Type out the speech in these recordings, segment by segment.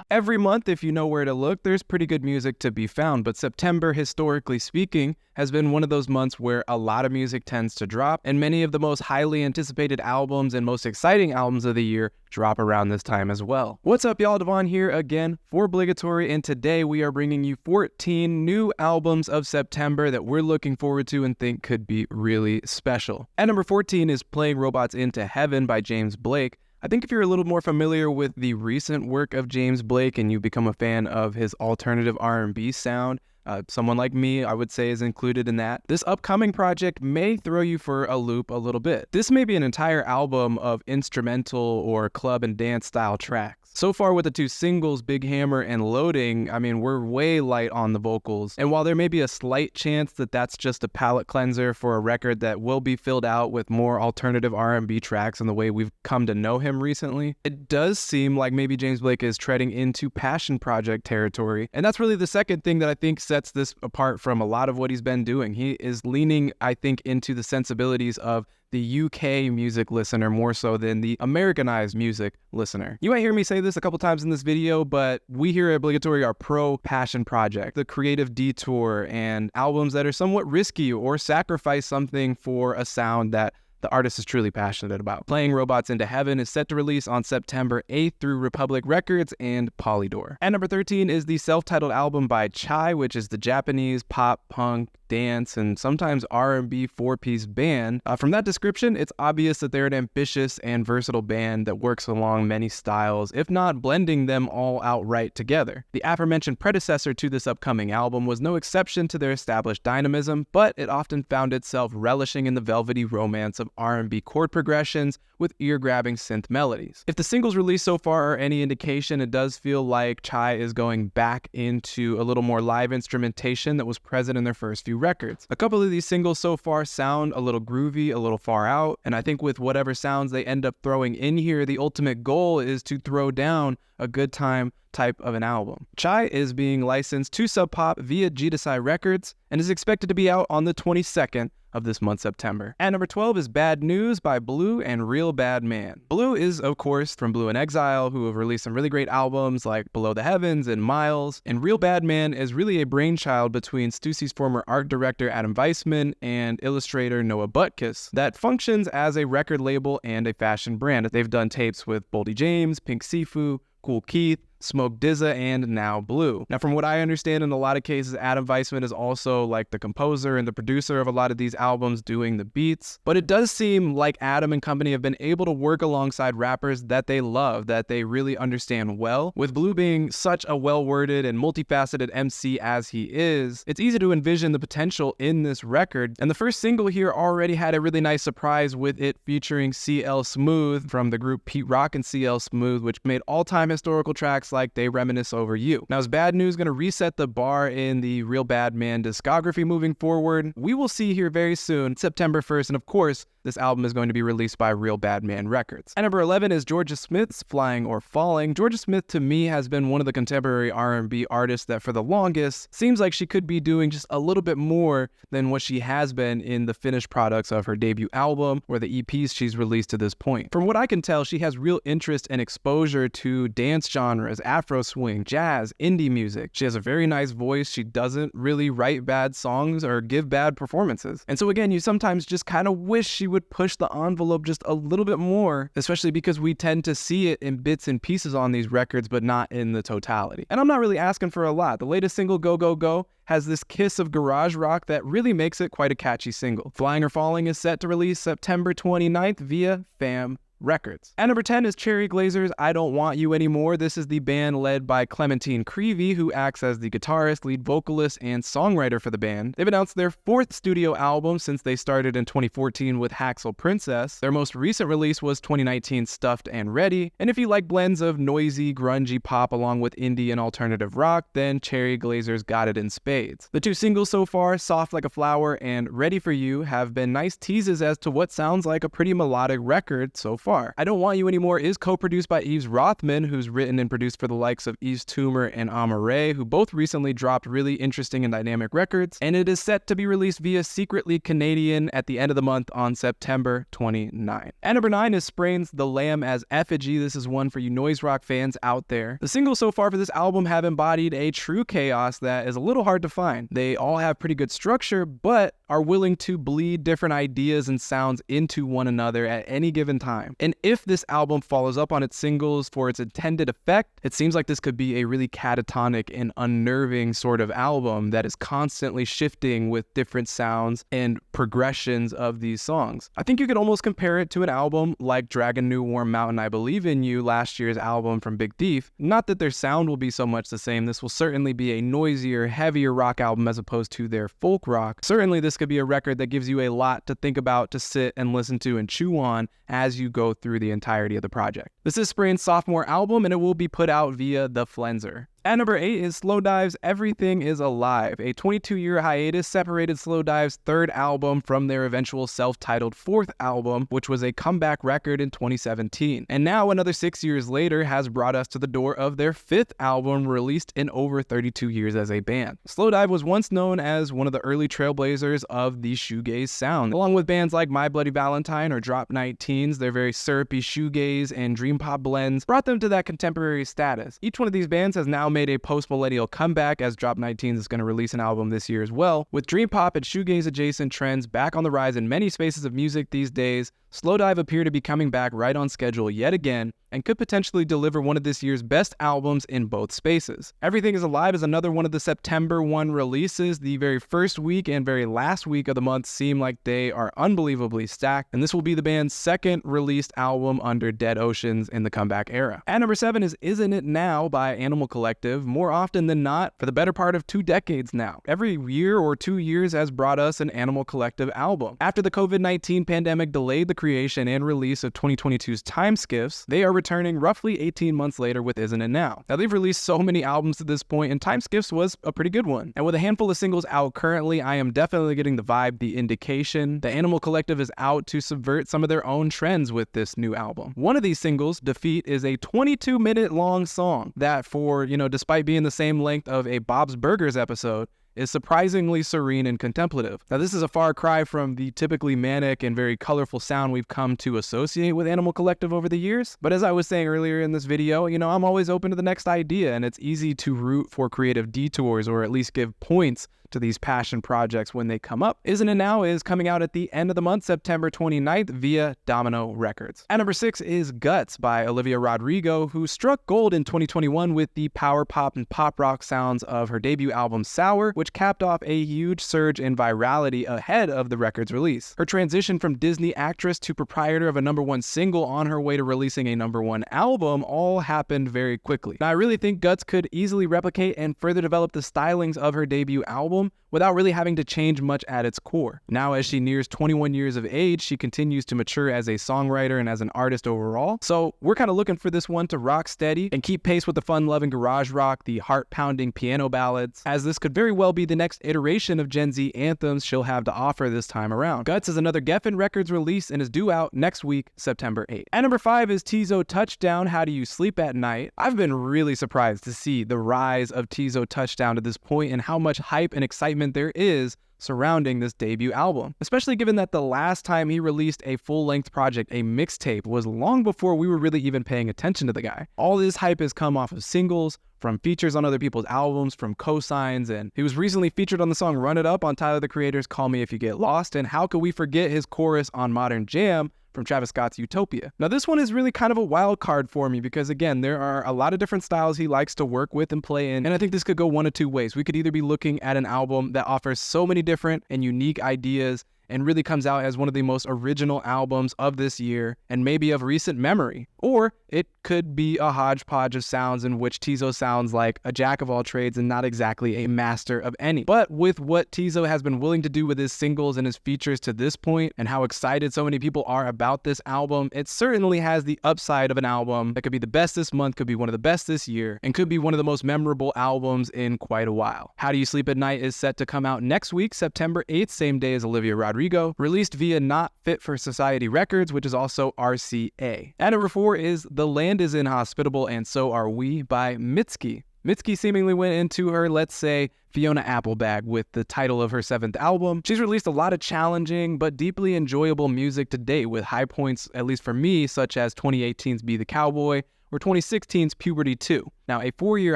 Every month, if you know where to look, there's pretty good music to be found, but September, historically speaking, has been one of those months where a lot of music tends to drop, and many of the most highly anticipated albums and most exciting albums of the year drop around this time as well. What's up, y'all? Devon here again for Obligatory, and today we are bringing you 14 new albums of September that we're looking forward to and think could be really special. At number 14 is Playing Robots into Heaven by James Blake. I think if you're a little more familiar with the recent work of James Blake and you become a fan of his alternative R&B sound, someone like me, I would say, is included in that. This upcoming project may throw you for a loop a little bit. This may be an entire album of instrumental or club and dance style tracks. So far with the two singles, Big Hammer and Loading, I mean, we're way light on the vocals. And while there may be a slight chance that that's just a palate cleanser for a record that will be filled out with more alternative R&B tracks in the way we've come to know him recently, it does seem like maybe James Blake is treading into passion project territory. And that's really the second thing that I think sets this apart from a lot of what he's been doing. He is leaning, I think, into the sensibilities of the UK music listener more so than the Americanized music listener. You might hear me say this a couple times in this video, but we here at Obligatory are pro passion project, the creative detour, and albums that are somewhat risky or sacrifice something for a sound that the artist is truly passionate about. Playing Robots into Heaven is set to release on September 8th through Republic Records and Polydor. At number 13 is the self-titled album by Chai, which is the Japanese pop, punk, dance, and sometimes R&B four-piece band. From that description, it's obvious that they're an ambitious and versatile band that works along many styles, if not blending them all outright together. The aforementioned predecessor to this upcoming album was no exception to their established dynamism, but it often found itself relishing in the velvety romance of R&B chord progressions with ear-grabbing synth melodies. If the singles released so far are any indication, it does feel like Chai is going back into a little more live instrumentation that was present in their first few records. A couple of these singles so far sound a little groovy, a little far out, and I think with whatever sounds they end up throwing in here, the ultimate goal is to throw down a good time type of an album. Chai is being licensed to Sub Pop via Jidasai Records and is expected to be out on the 22nd of this month, September. At number 12 is Bad News by Blu and Real Bad Man. Blu is, of course, from Blu in Exile, who have released some really great albums like Below the Heavens and Miles, and Real Bad Man is really a brainchild between Stussy's former art director Adam Weissman and illustrator Noah Butkus that functions as a record label and a fashion brand. They've done tapes with Boldy James, Pink Sifu, Cool Keith, Smoke DZA, and now Blu. Now, from what I understand, in a lot of cases, Adam Weissman is also like the composer and the producer of a lot of these albums, doing the beats. But it does seem like Adam and company have been able to work alongside rappers that they love, that they really understand well. With Blu being such a well-worded and multifaceted MC as he is, it's easy to envision the potential in this record. And the first single here already had a really nice surprise with it featuring CL Smooth from the group Pete Rock and CL Smooth, which made all-time historical tracks like They Reminisce Over You. Now, is Bad News going to reset the bar in the Real Bad Man discography moving forward? We will see here very soon, September 1st, and of course, this album is going to be released by Real Bad Man Records. At number 11 is Jorja Smith's Flying or Falling. Jorja Smith, to me, has been one of the contemporary R&B artists that for the longest seems like she could be doing just a little bit more than what she has been in the finished products of her debut album or the EPs she's released to this point. From what I can tell, she has real interest and exposure to dance genres, Afro swing, jazz, indie music. She has a very nice voice. She doesn't really write bad songs or give bad performances. And so again, you sometimes just kind of wish she would push the envelope just a little bit more, especially because we tend to see it in bits and pieces on these records, but not in the totality. And I'm not really asking for a lot. The latest single, Go Go Go, has this kiss of garage rock that really makes it quite a catchy single. Flying or Falling is set to release September 29th via Fam Records. At number 10 is Cherry Glazerr's I Don't Want You Anymore. This is the band led by Clementine Creevy, who acts as the guitarist, lead vocalist, and songwriter for the band. They've announced their 4th studio album since they started in 2014 with Haxel Princess. Their most recent release was 2019's Stuffed and Ready, and if you like blends of noisy, grungy pop along with indie and alternative rock, then Cherry Glazerr's got it in spades. The two singles so far, Soft Like a Flower and Ready for You, have been nice teases as to what sounds like a pretty melodic record so far. far. I Don't Want You Anymore is co-produced by Yves Rothman, who's written and produced for the likes of Yves Tumor and Amaarae, who both recently dropped really interesting and dynamic records, and it is set to be released via Secretly Canadian at the end of the month on September 29. At number 9 is Sprain's The Lamb as Effigy. This is one for you noise rock fans out there. The singles so far for this album have embodied a true chaos that is a little hard to find. They all have pretty good structure, but are willing to bleed different ideas and sounds into one another at any given time. And if this album follows up on its singles for its intended effect, it seems like this could be a really catatonic and unnerving sort of album that is constantly shifting with different sounds and progressions of these songs. I think you could almost compare it to an album like Dragon New Warm Mountain I Believe in You, last year's album from Big Thief. Not that their sound will be so much the same. This will certainly be a noisier, heavier rock album as opposed to their folk rock. Certainly this could be a record that gives you a lot to think about, to sit and listen to and chew on as you go through the entirety of the project. This is Sprain's sophomore album, and it will be put out via The Flenser. At number 8 is Slowdive's Everything Is Alive. A 22-year hiatus separated Slowdive's third album from their eventual self-titled fourth album, which was a comeback record in 2017. And now, another 6 years later, has brought us to the door of their fifth album, released in over 32 years as a band. Slowdive was once known as one of the early trailblazers of the shoegaze sound. Along with bands like My Bloody Valentine or Drop 19s, their very syrupy shoegaze and dream pop blends brought them to that contemporary status. Each one of these bands has now made a post-millennial comeback, as Drop 19s is going to release an album this year as well. With dream pop and shoegaze adjacent trends back on the rise in many spaces of music these days, Slowdive appear to be coming back right on schedule yet again, and could potentially deliver one of this year's best albums in both spaces. Everything Is Alive is another one of the September 1 releases. The very first week and very last week of the month seem like they are unbelievably stacked, and this will be the band's second released album under Dead Oceans in the comeback era. At number 7 is Isn't It Now by Animal Collective. More often than not, for the better part of 2 decades now, every year or 2 years has brought us an Animal Collective album. After the COVID-19 pandemic delayed the creation and release of 2022's Time Skiffs, they are returning roughly 18 months later with Isn't It Now. Now, they've released so many albums to this point, and Time Skiffs was a pretty good one. And with a handful of singles out currently, I am definitely getting the vibe, the indication, the Animal Collective is out to subvert some of their own trends with this new album. One of these singles, Defeat, is a 22-minute long song that, for, despite being the same length of a Bob's Burgers episode, is surprisingly serene and contemplative. Now, this is a far cry from the typically manic and very colorful sound we've come to associate with Animal Collective over the years. But as I was saying earlier in this video, I'm always open to the next idea, and it's easy to root for creative detours or at least give points to these passion projects when they come up. Isn't It Now is coming out at the end of the month, September 29th, via Domino Records. At number 6 is Guts by Olivia Rodrigo, who struck gold in 2021 with the power pop and pop rock sounds of her debut album Sour, which capped off a huge surge in virality ahead of the record's release. Her transition from Disney actress to proprietor of a #1 single on her way to releasing a #1 album all happened very quickly. Now, I really think Guts could easily replicate and further develop the stylings of her debut album without really having to change much at its core. Now, as she nears 21 years of age, she continues to mature as a songwriter and as an artist overall. So we're kind of looking for this one to rock steady and keep pace with the fun-loving garage rock, the heart-pounding piano ballads, as this could very well be the next iteration of Gen Z anthems she'll have to offer this time around. Guts is another Geffen Records release and is due out next week, September 8th. At number 5 is Teezo Touchdown, How Do You Sleep at Night? I've been really surprised to see the rise of Teezo Touchdown to this point and how much hype and excitement there is surrounding this debut album, especially given that the last time he released a full-length project, a mixtape, was long before we were really even paying attention to the guy. All this hype has come off of singles, from features on other people's albums, from cosigns, and he was recently featured on the song Run It Up on Tyler, the Creator's Call Me If You Get Lost, and how could we forget his chorus on Modern Jam from Travis Scott's Utopia. Now, this one is really kind of a wild card for me because, again, there are a lot of different styles he likes to work with and play in, and I think this could go one of two ways. We could either be looking at an album that offers so many different and unique ideas and really comes out as one of the most original albums of this year and maybe of recent memory. Or it could be a hodgepodge of sounds in which Teezo sounds like a jack of all trades and not exactly a master of any. But with what Teezo has been willing to do with his singles and his features to this point, and how excited so many people are about this album, it certainly has the upside of an album that could be the best this month, could be one of the best this year, and could be one of the most memorable albums in quite a while. How Do You Sleep at Night is set to come out next week, September 8th, same day as Olivia Rodrigo Rodrigo, released via Not Fit for Society Records, which is also RCA. At number 4 is The Land is Inhospitable and So Are We by Mitski. Mitski seemingly went into her, let's say, Fiona Apple bag with the title of her 7th album. She's released a lot of challenging but deeply enjoyable music to date, with high points, at least for me, such as 2018's Be the Cowboy or 2016's Puberty 2. Now, a 4-year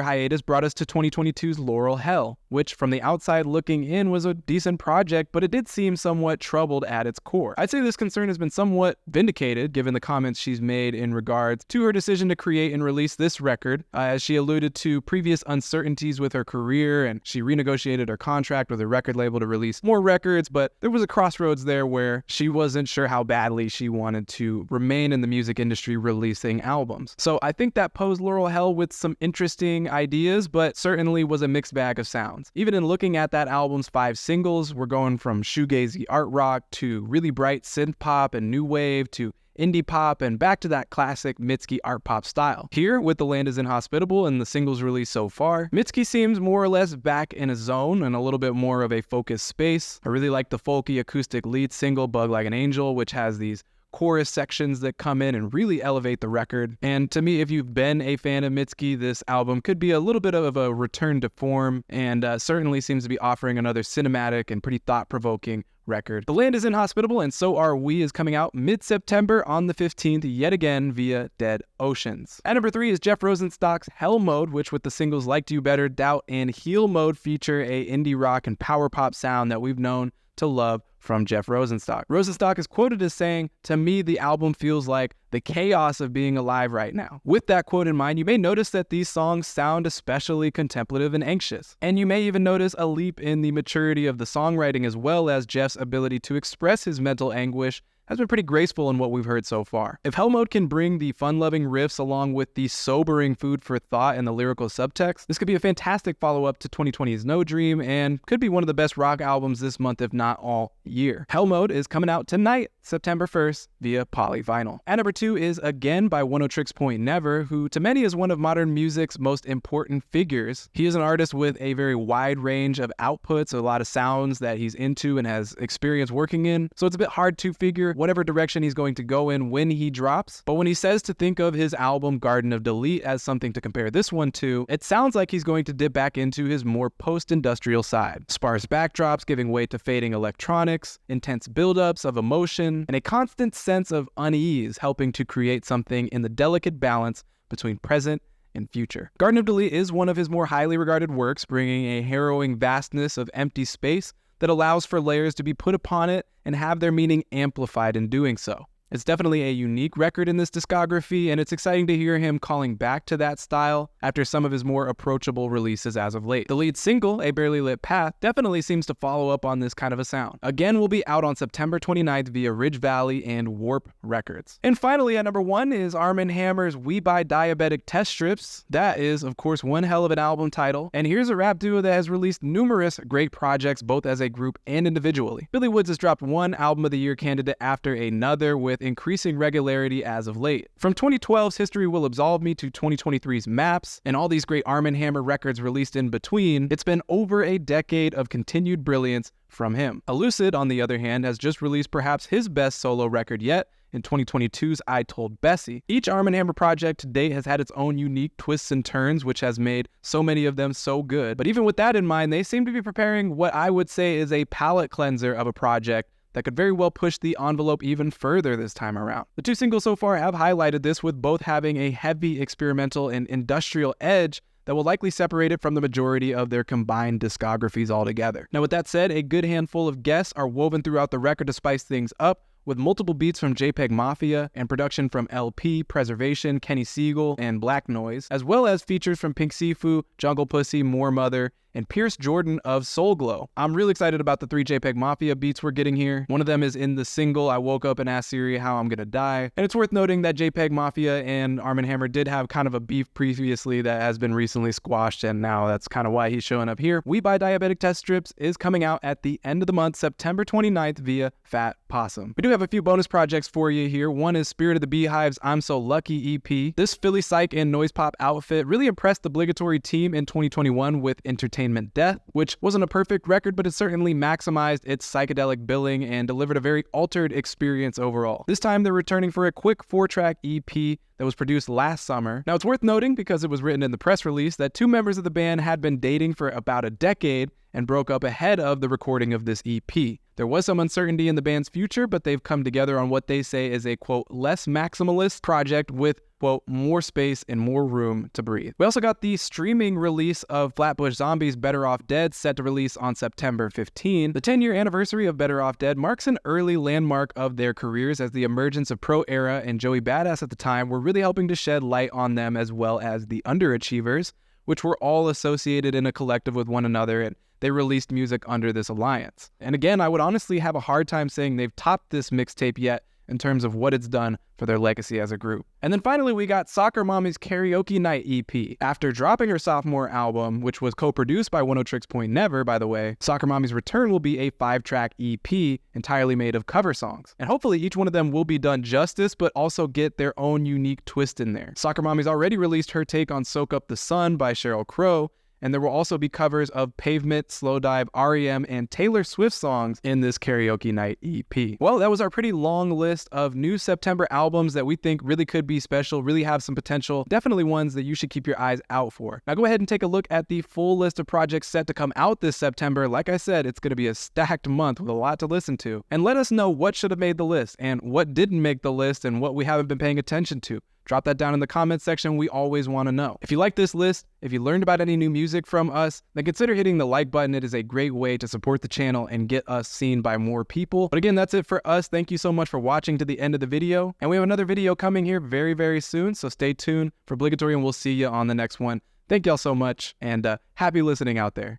hiatus brought us to 2022's Laurel Hell, which from the outside looking in was a decent project, but it did seem somewhat troubled at its core. I'd say this concern has been somewhat vindicated given the comments she's made in regards to her decision to create and release this record, as she alluded to previous uncertainties with her career, and she renegotiated her contract with her record label to release more records, but there was a crossroads there where she wasn't sure how badly she wanted to remain in the music industry releasing albums. So I think that posed Laurel Hell with some interesting ideas, but certainly was a mixed bag of sounds. Even in looking at that album's 5 singles, we're going from shoegazy art rock to really bright synth pop and new wave to indie pop and back to that classic Mitski art pop style. Here, with The Land is Inhospitable and the singles released so far, Mitski seems more or less back in a zone and a little bit more of a focused space. I really like the folky acoustic lead single, Bug Like an Angel, which has these chorus sections that come in and really elevate the record. And to me, if you've been a fan of Mitski, this album could be a little bit of a return to form, and certainly seems to be offering another cinematic and pretty thought-provoking record. The Land is Inhospitable and So Are We is coming out mid-September on the 15th, yet again via Dead Oceans. At number 3 is Jeff Rosenstock's Hellmode, which with the singles Like Do You Better, Doubt, and Heal Mode feature a indie rock and power pop sound that we've known to love from Jeff Rosenstock. Rosenstock is quoted as saying, "To me, the album feels like the chaos of being alive right now." With that quote in mind, you may notice that these songs sound especially contemplative and anxious. And you may even notice a leap in the maturity of the songwriting, as well as Jeff's ability to express his mental anguish has been pretty graceful in what we've heard so far. If Hellmode can bring the fun-loving riffs along with the sobering food for thought and the lyrical subtext, this could be a fantastic follow-up to 2020's No Dream and could be one of the best rock albums this month, if not all year. Hellmode is coming out tonight, September 1st, via Polyvinyl. At number 2 is Again by Oneohtrix Point Never, who to many is one of modern music's most important figures. He is an artist with a very wide range of outputs, a lot of sounds that he's into and has experience working in, so it's a bit hard to figure whatever direction he's going to go in when he drops. But when he says to think of his album Garden of Delete as something to compare this one to, it sounds like he's going to dip back into his more post-industrial side. Sparse backdrops giving way to fading electronics, intense buildups of emotion, and a constant sense of unease helping to create something in the delicate balance between present and future. Garden of Delete is one of his more highly regarded works, bringing a harrowing vastness of empty space that allows for layers to be put upon it and have their meaning amplified in doing so. It's definitely a unique record in this discography, and it's exciting to hear him calling back to that style after some of his more approachable releases as of late. The lead single, A Barely Lit Path, definitely seems to follow up on this kind of a sound. Again, will be out on September 29th via Ridge Valley and Warp Records. And finally, at number 1 is Armand Hammer's We Buy Diabetic Test Strips. That is, of course, one hell of an album title. And here's a rap duo that has released numerous great projects, both as a group and individually. Billy Woods has dropped one Album of the Year candidate after another, with increasing regularity as of late. From 2012's History Will Absolve Me to 2023's Maps, and all these great Armand Hammer records released in between, it's been over a decade of continued brilliance from him. Elucid, on the other hand, has just released perhaps his best solo record yet, in 2022's I Told Bessie. Each Armand Hammer project to date has had its own unique twists and turns, which has made so many of them so good. But even with that in mind, they seem to be preparing what I would say is a palate cleanser of a project that could very well push the envelope even further this time around. The 2 singles so far have highlighted this, with both having a heavy experimental and industrial edge that will likely separate it from the majority of their combined discographies altogether. Now, with that said, a good handful of guests are woven throughout the record to spice things up, with multiple beats from JPEG Mafia and production from LP, Preservation, Kenny Siegel, and Black Noise, as well as features from Pink Sifu, Jungle Pussy, More Mother, and Pierce Jordan of Soul Glow. I'm really excited about the 3 JPEG Mafia beats we're getting here. One of them is in the single I Woke Up and Asked Siri How I'm Gonna Die. And it's worth noting that JPEG Mafia and Armand Hammer did have kind of a beef previously that has been recently squashed, and now that's kind of why he's showing up here. We Buy Diabetic Test Strips is coming out at the end of the month, September 29th, via Fat Possum. We do have a few bonus projects for you here. One is Spirit of the BEEHIVE's I'm So Lucky EP. This Philly psych and noise pop outfit really impressed the BLIGATORY team in 2021 with entertainment Entertainment Death, which wasn't a perfect record, but it certainly maximized its psychedelic billing and delivered a very altered experience overall. This time they're returning for a quick 4-track EP that was produced last summer. Now, it's worth noting, because it was written in the press release, that 2 members of the band had been dating for about a decade and broke up ahead of the recording of this EP. There was some uncertainty in the band's future, but they've come together on what they say is a, quote, less maximalist project with, quote, more space and more room to breathe. We also got the streaming release of Flatbush Zombies' Better Off Dead, set to release on September 15. The 10-year anniversary of Better Off Dead marks an early landmark of their careers, as the emergence of Pro Era and Joey Badass at the time were really helping to shed light on them, as well as the underachievers, which were all associated in a collective with one another, and they released music under this alliance. And again, I would honestly have a hard time saying they've topped this mixtape yet in terms of what it's done for their legacy as a group. And then finally, we got Soccer Mommy's Karaoke Night EP. After dropping her sophomore album, which was co-produced by Oneohtrix Point Never, by the way, Soccer Mommy's return will be a 5-track EP entirely made of cover songs. And hopefully each one of them will be done justice, but also get their own unique twist in there. Soccer Mommy's already released her take on Soak Up the Sun by Sheryl Crow, and there will also be covers of Pavement, Slowdive, REM, and Taylor Swift songs in this Karaoke Night EP. Well, that was our pretty long list of new September albums that we think really could be special, really have some potential, definitely ones that you should keep your eyes out for. Now go ahead and take a look at the full list of projects set to come out this September. Like I said, it's going to be a stacked month with a lot to listen to. And let us know what should have made the list and what didn't make the list and what we haven't been paying attention to. Drop that down in the comments section. We always want to know. If you like this list, if you learned about any new music from us, then consider hitting the like button. It is a great way to support the channel and get us seen by more people. But again, that's it for us. Thank you so much for watching to the end of the video. And we have another video coming here very, very soon. So stay tuned for Obligatory, and we'll see you on the next one. Thank y'all so much, and happy listening out there.